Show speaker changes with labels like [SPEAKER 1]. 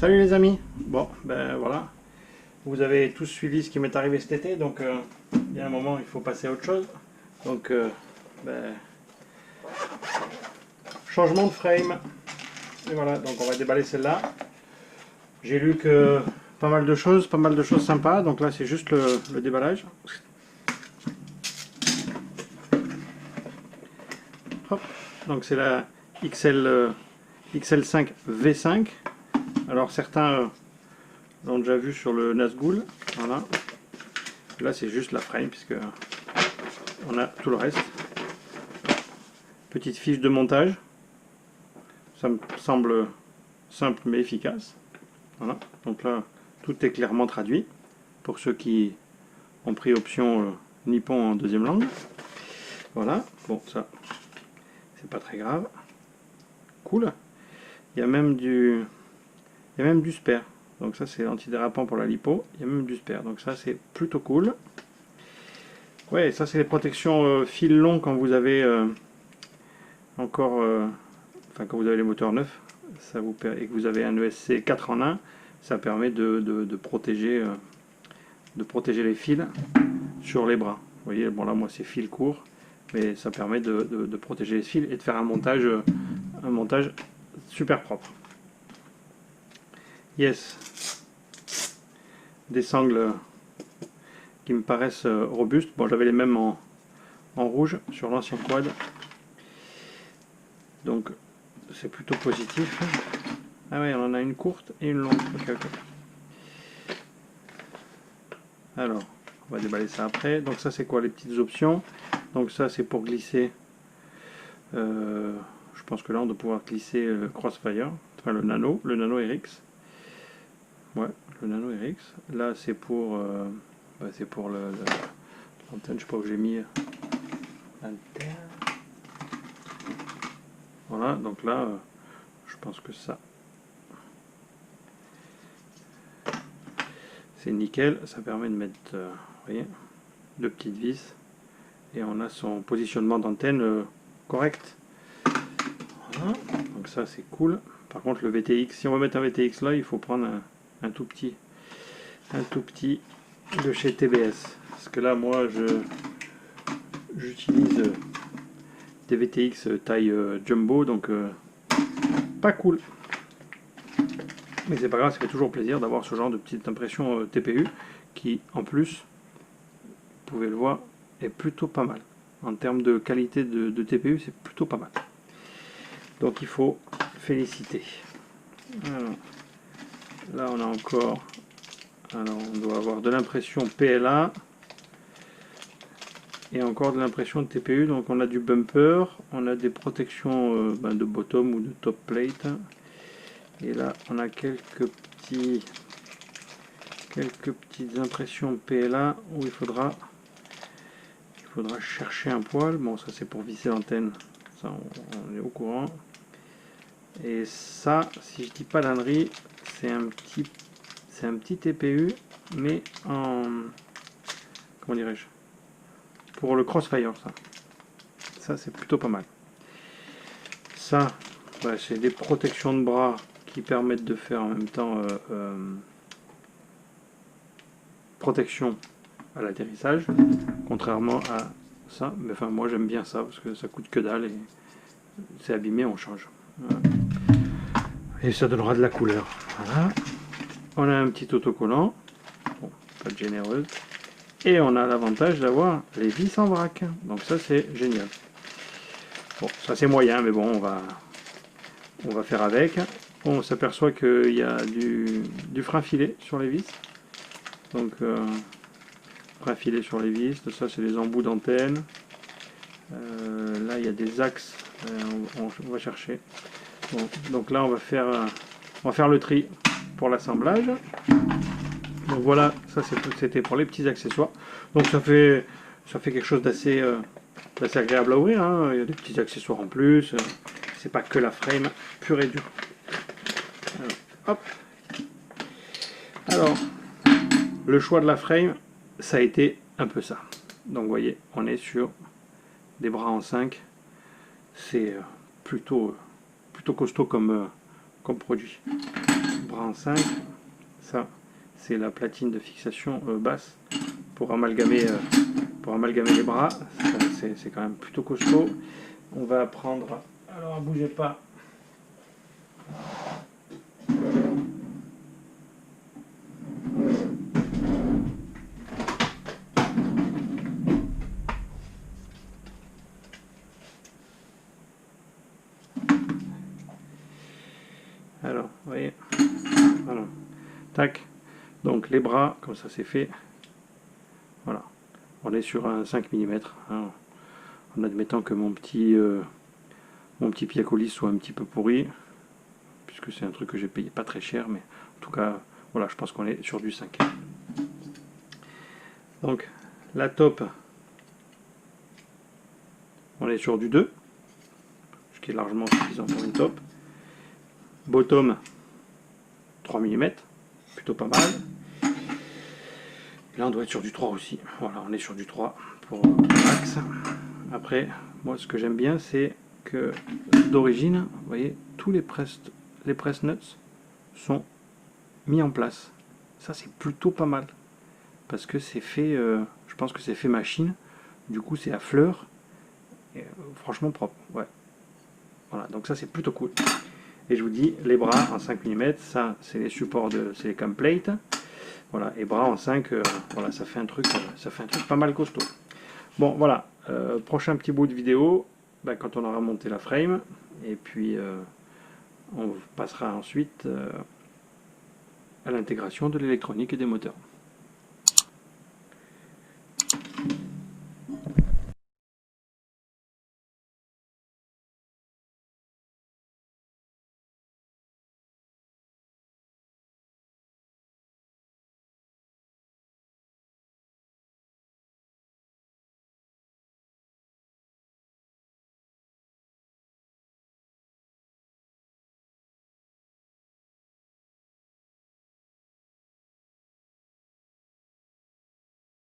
[SPEAKER 1] Salut les amis. Bon, ben voilà. Vous avez tous suivi ce qui m'est arrivé cet été, donc il y a un moment il faut passer à autre chose. Donc, ben, changement de frame. Et voilà, donc on va déballer celle-là. J'ai lu que pas mal de choses sympas. Donc là c'est juste le déballage. Hop. Donc c'est la XL5 V5. Alors certains l'ont déjà vu sur le Nazgul. Voilà. Là c'est juste la frame puisque on a tout le reste. Petite fiche de montage. Ça me semble simple mais efficace. Voilà. Donc là tout est clairement traduit pour ceux qui ont pris option nippon en deuxième langue. Voilà. Bon, ça c'est pas très grave. Cool. Il y a même du spare. Donc ça c'est antidérapant pour la lipo. Il y a même du spare. Donc ça c'est plutôt cool. Ouais, ça c'est les protections fil long quand vous avez encore, enfin quand vous avez les moteurs neufs, ça vous et que vous avez un ESC 4 en 1, ça permet de protéger les fils sur les bras. Vous voyez, bon là moi c'est fil court, mais ça permet de protéger les fils et de faire un montage super propre. Yes, des sangles qui me paraissent robustes. Bon, j'avais les mêmes en rouge sur l'ancien quad, donc c'est plutôt positif. Ah ouais, on en a une courte et une longue. Ok. Alors, on va déballer ça après. Donc ça c'est quoi les petites options? Donc ça c'est pour glisser. Je pense que là on doit pouvoir glisser le Crossfire, enfin le Nano RX. Ouais, le Nano RX. Là c'est pour l'antenne, je sais pas où j'ai mis l'antenne. Voilà, donc là je pense que ça c'est nickel, ça permet de mettre vous voyez, deux petites vis et on a son positionnement d'antenne correct. Voilà, donc ça c'est cool. Par contre le VTX, si on veut mettre un VTX là, il faut prendre un tout petit de chez TBS, parce que là moi j'utilise des VTX taille jumbo, donc pas cool, mais c'est pas grave, ça fait toujours plaisir d'avoir ce genre de petite impression TPU qui en plus, vous pouvez le voir, est plutôt pas mal en termes de qualité de TPU, c'est plutôt pas mal, donc il faut féliciter. Alors, là on a encore, alors on doit avoir de l'impression PLA et encore de l'impression de TPU. Donc on a du bumper, on a des protections de bottom ou de top plate, et là on a quelques petites impressions PLA où il faudra chercher un poil. Bon, ça c'est pour visser l'antenne, ça on est au courant. Et ça, si je dis pas d'ânerie, c'est un petit TPU, mais en, comment dirais-je, pour le Crossfire. Ça c'est plutôt pas mal. Ça, bah, c'est des protections de bras qui permettent de faire en même temps protection à l'atterrissage, contrairement à ça. Mais enfin, moi j'aime bien ça parce que ça coûte que dalle et c'est abîmé, on change. Voilà. Et ça donnera de la couleur. Voilà. On a un petit autocollant, bon, pas de généreuse, et on a l'avantage d'avoir les vis en vrac. Donc ça c'est génial. Bon, ça c'est moyen, mais bon, on va faire avec. On s'aperçoit qu'il y a du frein filet sur les vis. Donc frein filet sur les vis, tout ça c'est les embouts d'antenne. Là il y a des axes, on va chercher. Bon, donc là on va faire le tri pour l'assemblage. Donc voilà, ça c'était pour les petits accessoires. Donc ça fait quelque chose d'assez agréable à ouvrir, hein. Il y a des petits accessoires en plus. C'est pas que la frame pure et dure. Alors, hop. Alors, le choix de la frame, ça a été un peu ça. Donc vous voyez, on est sur des bras en 5. C'est plutôt costaud comme produit. bras en 5. Ça, c'est la platine de fixation basse pour amalgamer les bras. C'est quand même plutôt costaud. On va prendre, alors bougez pas. Alors, vous voyez, voilà, tac. Donc les bras, comme ça c'est fait. Voilà, on est sur un 5 mm, hein, en admettant que mon petit pied à colis soit un petit peu pourri, puisque c'est un truc que j'ai payé pas très cher, mais en tout cas, voilà, je pense qu'on est sur du 5. Donc la top, on est sur du 2, ce qui est largement suffisant pour une top. Bottom, 3 mm, plutôt pas mal. Et là on doit être sur du 3 aussi. Voilà, on est sur du 3 pour max. Après, moi ce que j'aime bien, c'est que d'origine, vous voyez, tous les press nuts sont mis en place. Ça c'est plutôt pas mal. Parce que c'est fait, je pense que c'est fait machine. Du coup c'est à fleur. Et, franchement propre. Ouais. Voilà, donc ça c'est plutôt cool. Et je vous dis, les bras en 5 mm, ça c'est les supports c'est les cam plates. Voilà, et bras en 5, voilà, ça fait un truc pas mal costaud. Bon, voilà, prochain petit bout de vidéo, ben, quand on aura monté la frame, et puis on passera ensuite à l'intégration de l'électronique et des moteurs.